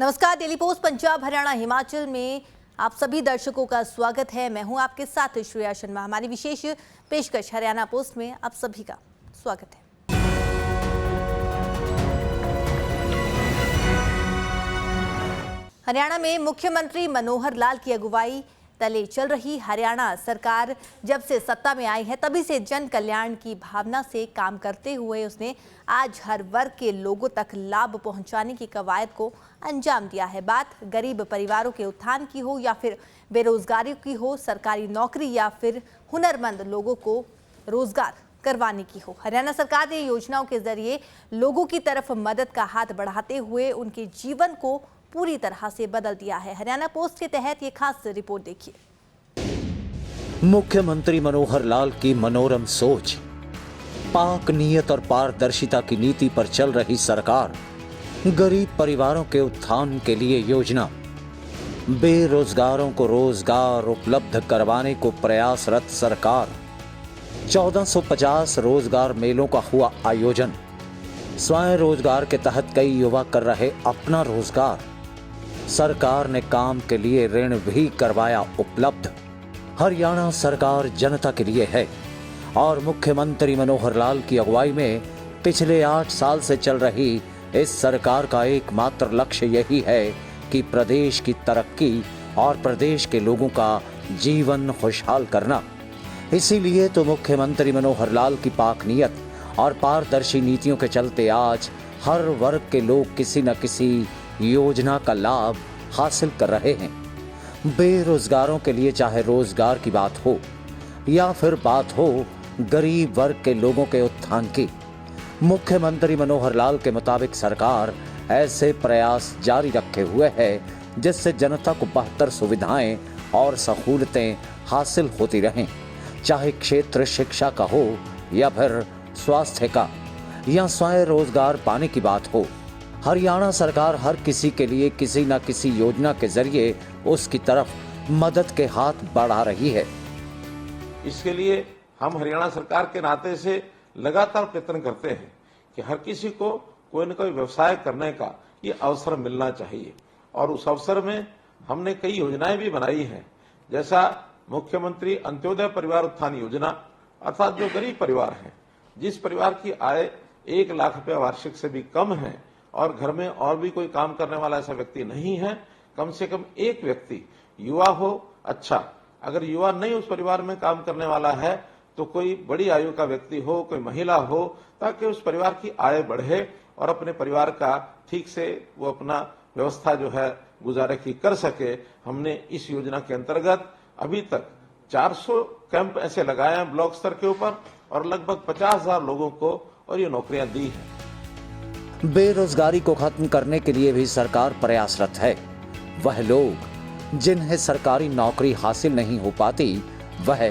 नमस्कार, daily post Punjab Haryana Himachal में आप सभी दर्शकों का स्वागत है। मैं हूं आपके साथ श्रेया शर्मा। हमारी विशेष पेशकश हरियाणा पोस्ट में आप सभी का स्वागत है। हरियाणा में मुख्यमंत्री मनोहर लाल की अगुवाई तले चल रही हरियाणा सरकार जब से सत्ता में आई है तभी से जन कल्याण की भावना से काम करते हुए उसने आज हर वर्ग के लोगों तक लाभ पहुंचाने की कवायद को अंजाम दिया है। बात गरीब परिवारों के उत्थान की हो या फिर बेरोजगारी की हो, सरकारी नौकरी या फिर हुनरमंद लोगों को रोजगार करवाने की हो, हरियाणा सरकार ने योजनाओं के जरिए लोगों की तरफ मदद का हाथ बढ़ाते हुए उनके जीवन को पूरी तरह से बदल दिया है। हरियाणा पोस्ट के तहत ये खास रिपोर्ट देखिए। मुख्यमंत्री मनोहर लाल की मनोरम सोच, पाक नीयत और पारदर्शिता की नीति पर चल रही सरकार, गरीब परिवारों के उत्थान के लिए योजना, बेरोजगारों को रोजगार उपलब्ध करवाने को प्रयासरत सरकार, 1450 रोजगार मेलों का हुआ आयोजन, स्वयं रोजगार के तहत कई युवा कर रहे अपना रोजगार, सरकार ने काम के लिए ऋण भी करवाया उपलब्ध। हरियाणा सरकार जनता के लिए है और मुख्यमंत्री मनोहर लाल की अगुवाई में पिछले 8 साल से चल रही इस सरकार का एकमात्र लक्ष्य यही है कि प्रदेश की तरक्की और प्रदेश के लोगों का जीवन खुशहाल करना। इसीलिए तो मुख्यमंत्री मनोहर लाल की पाक नीयत और पारदर्शी नीतियों के चलते आज हर वर्ग के लोग किसी न किसी योजना का लाभ हासिल कर रहे हैं। बेरोजगारों के लिए चाहे रोजगार की बात हो या फिर बात हो गरीब वर्ग के लोगों के उत्थान की, मुख्यमंत्री मनोहर लाल के मुताबिक सरकार ऐसे प्रयास जारी रखे हुए है जिससे जनता को बेहतर सुविधाएं और सहूलतें हासिल होती रहें, चाहे क्षेत्र शिक्षा का हो या फिर स्वास्थ्य का या स्वयं रोजगार पाने की बात हो। हरियाणा सरकार हर किसी के लिए किसी न किसी योजना के जरिए उसकी तरफ मदद के हाथ बढ़ा रही है। इसके लिए हम हरियाणा सरकार के नाते से लगातार प्रयत्न करते हैं कि हर किसी को कोई न कोई व्यवसाय करने का ये अवसर मिलना चाहिए और उस अवसर में हमने कई योजनाएं भी बनाई हैं, जैसा मुख्यमंत्री अंत्योदय परिवार उत्थान योजना, अर्थात जो गरीब परिवार हैं, जिस परिवार की आय 1 लाख रुपया वार्षिक से भी कम है और घर में और भी कोई काम करने वाला ऐसा व्यक्ति नहीं है, कम से कम एक व्यक्ति युवा हो, अच्छा अगर युवा नहीं उस परिवार में काम करने वाला है तो कोई बड़ी आयु का व्यक्ति हो, कोई महिला हो, ताकि उस परिवार की आय बढ़े और अपने परिवार का ठीक से वो अपना व्यवस्था जो है गुजारे की कर सके। हमने इस योजना के अंतर्गत अभी तक 400 कैंप ऐसे लगाए हैं ब्लॉक स्तर के ऊपर और लगभग 50,000 लोगों को और ये नौकरियां दी हैं। बेरोजगारी को खत्म करने के लिए भी सरकार प्रयासरत है। वह लोग जिन्हें सरकारी नौकरी हासिल नहीं हो पाती, वह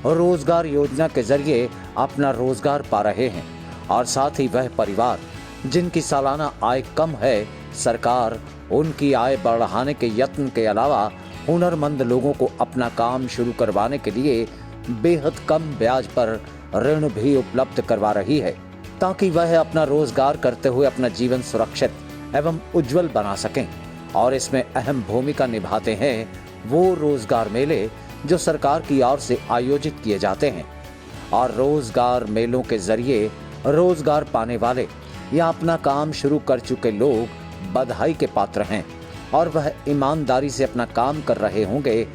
रोजगार योजना के जरिए अपना रोजगार पा रहे हैं और साथ ही वह परिवार जिनकी सालाना आय कम है, सरकार उनकी आय बढ़ाने के यत्न के अलावा हुनरमंद लोगों को अपना काम शुरू करवाने के लिए बेहद कम ब्याज पर ऋण भी उपलब्ध करवा रही है ताकि वह अपना रोजगार करते हुए अपना जीवन सुरक्षित एवं उज्जवल बना सकें। और इसमें अहम भूमिका निभाते हैं वो रोजगार मेले जो सरकार की ओर से आयोजित किए जाते हैं और रोजगार मेलों के जरिए रोजगार पाने वाले या अपना काम शुरू कर चुके लोग बधाई के पात्र हैं और वह ईमानदारी से अपना काम कर रहे होंगे।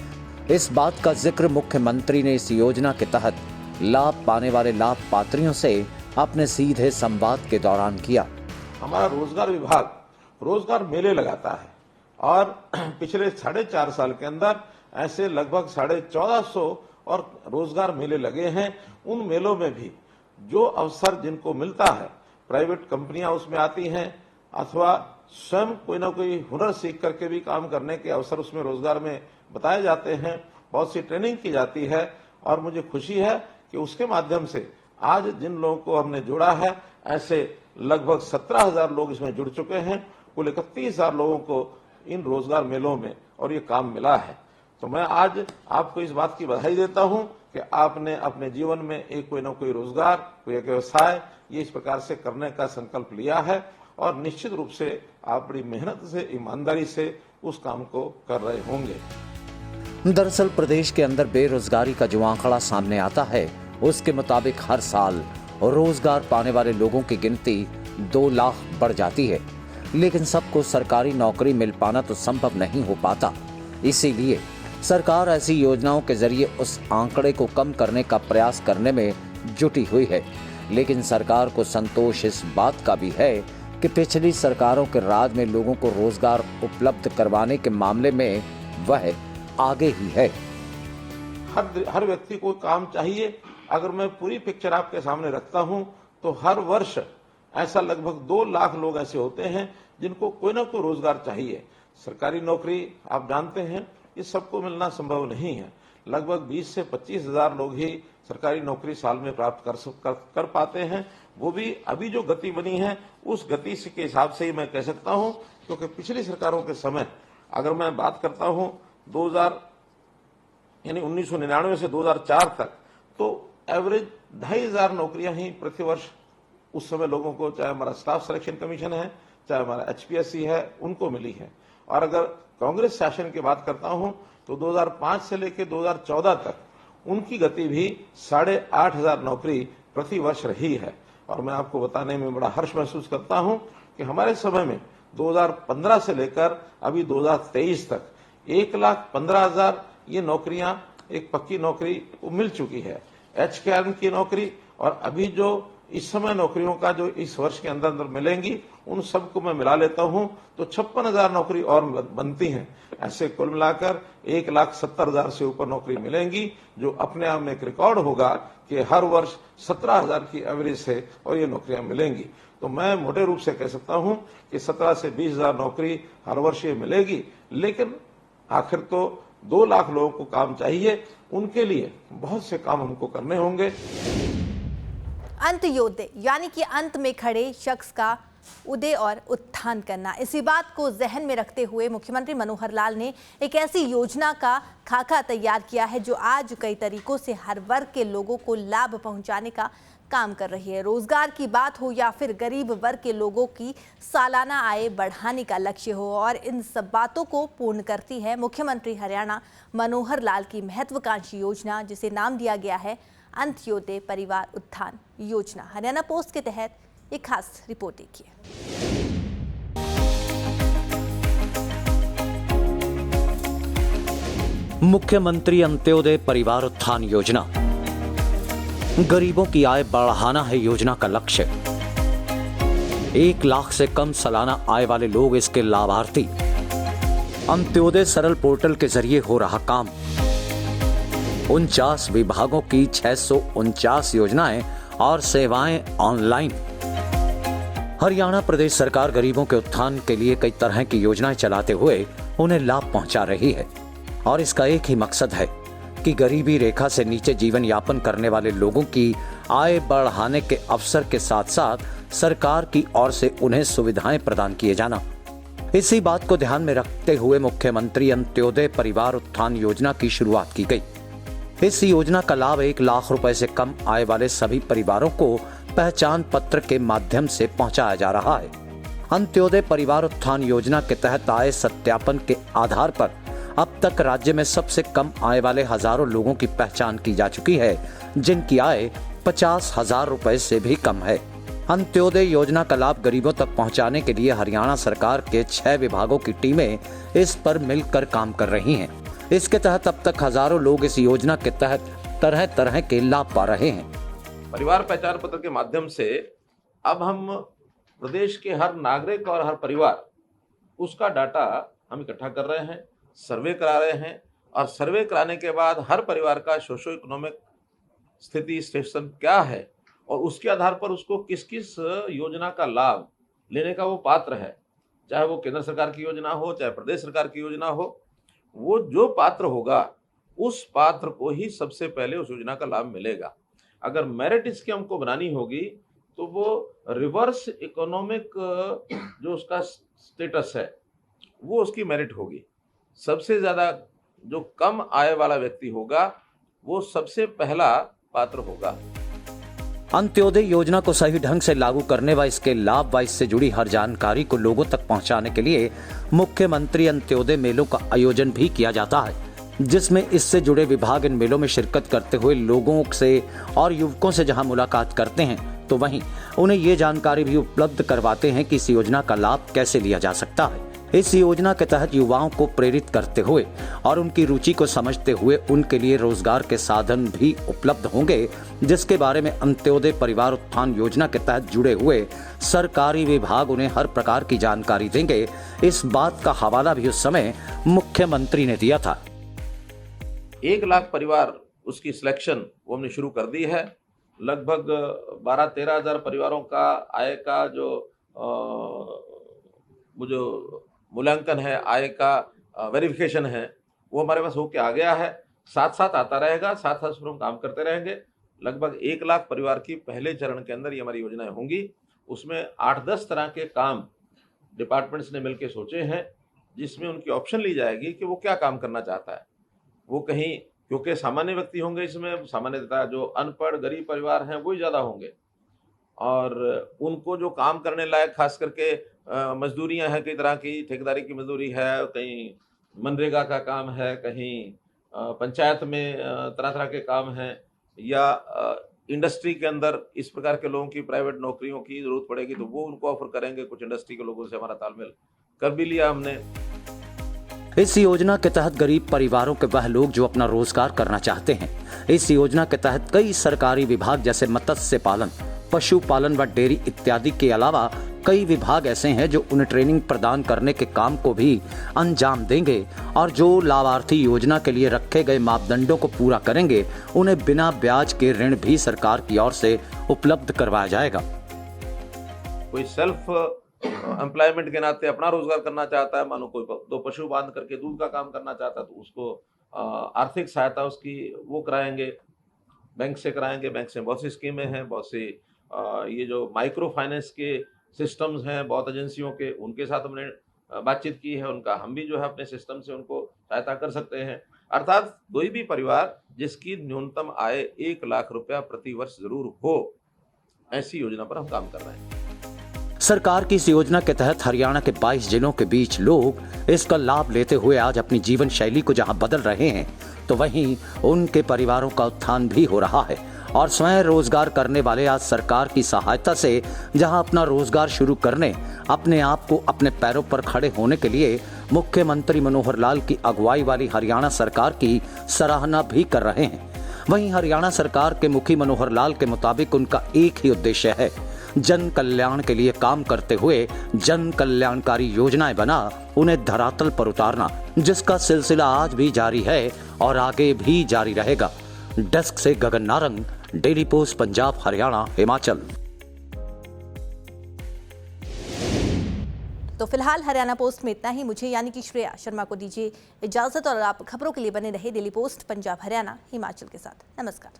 इस बात का जिक्र मुख्यमंत्री ने इस योजना के तहत लाभ पाने वाले लाभ पात्रियों से अपने सीधे संवाद के दौरान किया। हमारा रोजगार विभाग रोजगार मेले लगाता है और पिछले 4.5 साल के अंदर ऐसे लगभग 1450 और रोजगार मेले लगे हैं। उन मेलों में भी जो अवसर जिनको मिलता है, प्राइवेट कंपनियां उसमें आती हैं अथवा स्वयं कोई ना कोई हुनर सीख करके भी काम करने के अवसर उसमें रोजगार में बताए जाते हैं, बहुत सी ट्रेनिंग की जाती है और मुझे खुशी है कि उसके माध्यम से आज जिन लोगों को हमने जोड़ा है ऐसे लगभग 17,000 लोग इसमें जुड़ चुके हैं। कुल 31,000 लोगों को इन रोजगार मेलों में और ये काम मिला है। तो मैं आज आपको इस बात की बधाई देता हूं कि आपने अपने जीवन में एक कोई ना कोई रोजगार, कोई एक व्यवसाय ये इस प्रकार से करने का संकल्प लिया है और निश्चित रूप से आप बड़ी मेहनत से, ईमानदारी से उस काम को कर रहे होंगे। दरअसल प्रदेश के अंदर बेरोजगारी का जो आंकड़ा सामने आता है, उसके मुताबिक हर साल रोजगार पाने वाले लोगों की गिनती 2 लाख बढ़ जाती है, लेकिन सबको सरकारी नौकरी मिल पाना तो संभव नहीं हो पाता। इसीलिए सरकार ऐसी योजनाओं के जरिए उस आंकड़े को कम करने का प्रयास करने में जुटी हुई है। लेकिन सरकार को संतोष इस बात का भी है कि पिछली सरकारों के राज में लोगों को रोजगार उपलब्ध करवाने के मामले में वह आगे ही है। हर व्यक्ति को काम चाहिए। अगर मैं पूरी पिक्चर आपके सामने रखता हूं तो हर वर्ष ऐसा लगभग 2 लाख लोग ऐसे होते हैं जिनको कोई ना कोई रोजगार चाहिए। सरकारी नौकरी आप जानते हैं इस सबको मिलना संभव नहीं है। लगभग 20 से 25 हजार लोग ही सरकारी नौकरी साल में प्राप्त कर पाते हैं। वो भी अभी जो गति बनी है उस गति के हिसाब से ही मैं कह सकता हूं, क्योंकि पिछली सरकारों के समय अगर मैं बात करता हूं 1999 से 2004 तक, तो एवरेज 2500 नौकरियां ही प्रति वर्ष उस समय लोगों को, चाहे हमारा स्टाफ सिलेक्शन कमीशन है, चाहे हमारा HPSC है, उनको मिली है। और अगर कांग्रेस शासन की बात करता हूं तो 2005 से लेकर 2014 तक उनकी गति भी 8500 नौकरी प्रति वर्ष रही है। और मैं आपको बताने में बड़ा हर्ष महसूस करता हूं कि हमारे समय में 2015 से लेकर अभी 2023 तक 1,15,000 ये नौकरियां, एक पक्की नौकरी को मिल चुकी है। HKM की नौकरी और अभी जो इस समय नौकरियों का जो इस वर्ष के अंदर अंदर मिलेंगी, उन सबको मैं मिला लेता हूं तो 56,000 नौकरी और बनती हैं। ऐसे कुल मिलाकर 1,70,000 से ऊपर नौकरी मिलेंगी, जो अपने आप में एक रिकॉर्ड होगा कि हर वर्ष 17,000 की एवरेज से और ये नौकरियां मिलेंगी। तो मैं मोटे रूप से कह सकता हूं कि 17 से 20,000 नौकरी हर वर्ष ये मिलेगी। लेकिन आखिर तो 2 लाख लोगों को काम चाहिए, उनके लिए बहुत से काम हमको करने होंगे। अंत्योदय यानी कि अंत में खड़े शख्स का उदय और उत्थान करना, इसी बात को जहन में रखते हुए मुख्यमंत्री मनोहर लाल ने एक ऐसी योजना का खाका तैयार किया है जो आज कई तरीकों से हर वर्ग के लोगों को लाभ पहुंचाने का काम कर रही है। रोजगार की बात हो या फिर गरीब वर्ग के लोगों की सालाना आय बढ़ाने का लक्ष्य हो, और इन सब बातों को पूर्ण करती है मुख्यमंत्री हरियाणा मनोहर लाल की महत्वाकांक्षी योजना, जिसे नाम दिया गया है अंत्योदय परिवार उत्थान योजना। हरियाणा पोस्ट के तहत एक खास रिपोर्ट देखिए। मुख्यमंत्री अंत्योदय परिवार उत्थान योजना, गरीबों की आय बढ़ाना है योजना का लक्ष्य। 1 लाख से कम सालाना आय वाले लोग इसके लाभार्थी। अंत्योदय सरल पोर्टल के जरिए हो रहा काम। 49 विभागों की 649 योजनाएं और सेवाएं ऑनलाइन। हरियाणा प्रदेश सरकार गरीबों के उत्थान के लिए कई तरह की योजनाएं चलाते हुए उन्हें लाभ पहुंचा रही है, और इसका एक ही मकसद है कि गरीबी रेखा से नीचे जीवन यापन करने वाले लोगों की आय बढ़ाने के अवसर के साथ साथ सरकार की ओर से उन्हें सुविधाएं प्रदान किए जाना। इसी बात को ध्यान में रखते हुए मुख्यमंत्री अंत्योदय परिवार उत्थान योजना की शुरुआत की गई। इस योजना का लाभ 1 लाख रुपए से कम आय वाले सभी परिवारों को पहचान पत्र के माध्यम से पहुंचाया जा रहा है। अंत्योदय परिवार उत्थान योजना के तहत आय सत्यापन के आधार पर अब तक राज्य में सबसे कम आय वाले हजारों लोगों की पहचान की जा चुकी है, जिनकी आय 50,000 रुपए से भी कम है। अंत्योदय योजना का लाभ गरीबों तक पहुंचाने के लिए हरियाणा सरकार के 6 विभागों की टीमें इस पर मिलकर काम कर रही हैं। इसके तहत अब तक हजारों लोग इस योजना के तहत तरह तरह के लाभ पा रहे हैं। परिवार पहचान पत्र के माध्यम से अब हम प्रदेश के हर नागरिक और हर परिवार, उसका डाटा हम इकट्ठा कर रहे हैं, सर्वे करा रहे हैं, और सर्वे कराने के बाद हर परिवार का सोशो इकोनॉमिक स्थिति स्टेशन क्या है और उसके आधार पर उसको किस किस योजना का लाभ लेने का वो पात्र है, चाहे वो केंद्र सरकार की योजना हो, चाहे प्रदेश सरकार की योजना हो, वो जो पात्र होगा उस पात्र को ही सबसे पहले उस योजना का लाभ मिलेगा। अगर मेरिट इसकी हमको बनानी होगी तो वो रिवर्स इकोनॉमिक जो उसका स्टेटस है वो उसकी मेरिट होगी। सबसे ज्यादा जो कम आय वाला व्यक्ति होगा वो सबसे पहला पात्र होगा। अंत्योदय योजना को सही ढंग से लागू करने व इसके लाभ व इससे जुड़ी हर जानकारी को लोगों तक पहुंचाने के लिए मुख्यमंत्री अंत्योदय मेलों का आयोजन भी किया जाता है, जिसमें इससे जुड़े विभाग इन मेलों में शिरकत करते हुए लोगों से और युवकों से जहां मुलाकात करते हैं, तो वहीं उन्हें ये जानकारी भी उपलब्ध करवाते हैं कि इस योजना का लाभ कैसे लिया जा सकता है। इस योजना के तहत युवाओं को प्रेरित करते हुए और उनकी रुचि को समझते हुए उनके लिए रोजगार के साधन भी उपलब्ध होंगे, जिसके बारे में अंत्योदय परिवार उत्थान योजना के तहत जुड़े हुए सरकारी विभाग उन्हें हर प्रकार की जानकारी देंगे। इस बात का हवाला भी उस समय मुख्यमंत्री ने दिया था। 1 लाख परिवार उसकी सिलेक्शन वो हमने शुरू कर दी है। लगभग 12-13 हज़ार परिवारों का आय का जो मूल्यांकन है, आय का वेरिफिकेशन है, वो हमारे पास होके आ गया है। साथ साथ आता रहेगा, साथ साथ हम काम करते रहेंगे। लगभग 1 लाख परिवार की पहले चरण के अंदर ये हमारी योजनाएं होंगी। उसमें 8-10 तरह के काम डिपार्टमेंट्स ने मिलकर सोचे हैं, जिसमें उनकी ऑप्शन ली जाएगी कि वो क्या काम करना चाहता है। वो कहीं, क्योंकि सामान्य व्यक्ति होंगे इसमें, सामान्यतः जो अनपढ़ गरीब परिवार हैं वो ही ज़्यादा होंगे, और उनको जो काम करने लायक खास करके मजदूरियां हैं, कई तरह की ठेकेदारी की मजदूरी है, कहीं मनरेगा का काम है, कहीं पंचायत में तरह तरह के काम हैं, या इंडस्ट्री के अंदर इस प्रकार के लोगों की प्राइवेट नौकरियों की जरूरत पड़ेगी तो वो उनको ऑफर करेंगे। कुछ इंडस्ट्री के लोगों से हमारा तालमेल कर भी लिया हमने। इस योजना के तहत गरीब परिवारों के वह लोग जो अपना रोजगार करना चाहते हैं, इस योजना के तहत कई सरकारी विभाग जैसे मत्स्य पालन, पशुपालन व डेयरी इत्यादि के अलावा कई विभाग ऐसे हैं जो उन्हें ट्रेनिंग प्रदान करने के काम को भी अंजाम देंगे, और जो लाभार्थी योजना के लिए रखे गए मापदंडों को पूरा करेंगे उन्हें बिना ब्याज के ऋण भी सरकार की ओर से उपलब्ध करवाया जाएगा। कोई सेल्फ एम्प्लॉयमेंट के नाते अपना रोजगार करना चाहता है, मानो कोई 2 पशु बांध करके दूध का काम करना चाहता है, तो उसको आर्थिक सहायता उसकी वो कराएंगे, बैंक से कराएंगे। बैंक से बहुत सी स्कीमें हैं, बहुत सी ये जो माइक्रो फाइनेंस के सिस्टम्स हैं बहुत एजेंसियों के, उनके साथ हमने बातचीत की है। उनका हम भी जो है अपने सिस्टम से उनको सहायता कर सकते हैं। अर्थात कोई भी परिवार जिसकी न्यूनतम आय 1 लाख रुपया प्रति वर्ष जरूर हो, ऐसी योजना पर हम काम कर रहे हैं। सरकार की इस योजना के तहत हरियाणा के 22 जिलों के बीच लोग इसका लाभ लेते हुए आज अपनी जीवन शैली को जहां बदल रहे हैं, तो वहीं उनके परिवारों का उत्थान भी हो रहा है, और स्वयं रोजगार करने वाले आज सरकार की सहायता से जहां अपना रोजगार शुरू करने, अपने आप को अपने पैरों पर खड़े होने के लिए मुख्यमंत्री मनोहर लाल की अगुवाई वाली हरियाणा सरकार की सराहना भी कर रहे हैं। वहीं हरियाणा सरकार के मुखी मनोहर लाल के मुताबिक उनका एक ही उद्देश्य है, जन कल्याण के लिए काम करते हुए जन कल्याणकारी योजनाएं बना उन्हें धरातल पर उतारना, जिसका सिलसिला आज भी जारी है और आगे भी जारी रहेगा। डेस्क से गगन नारंग, डेली पोस्ट पंजाब, हरियाणा, हिमाचल। तो फिलहाल हरियाणा पोस्ट में इतना ही। मुझे यानी कि श्रेया शर्मा को दीजिए इजाजत, और आप खबरों के लिए बने रहे डेली पोस्ट पंजाब, हरियाणा, हिमाचल के साथ। नमस्कार।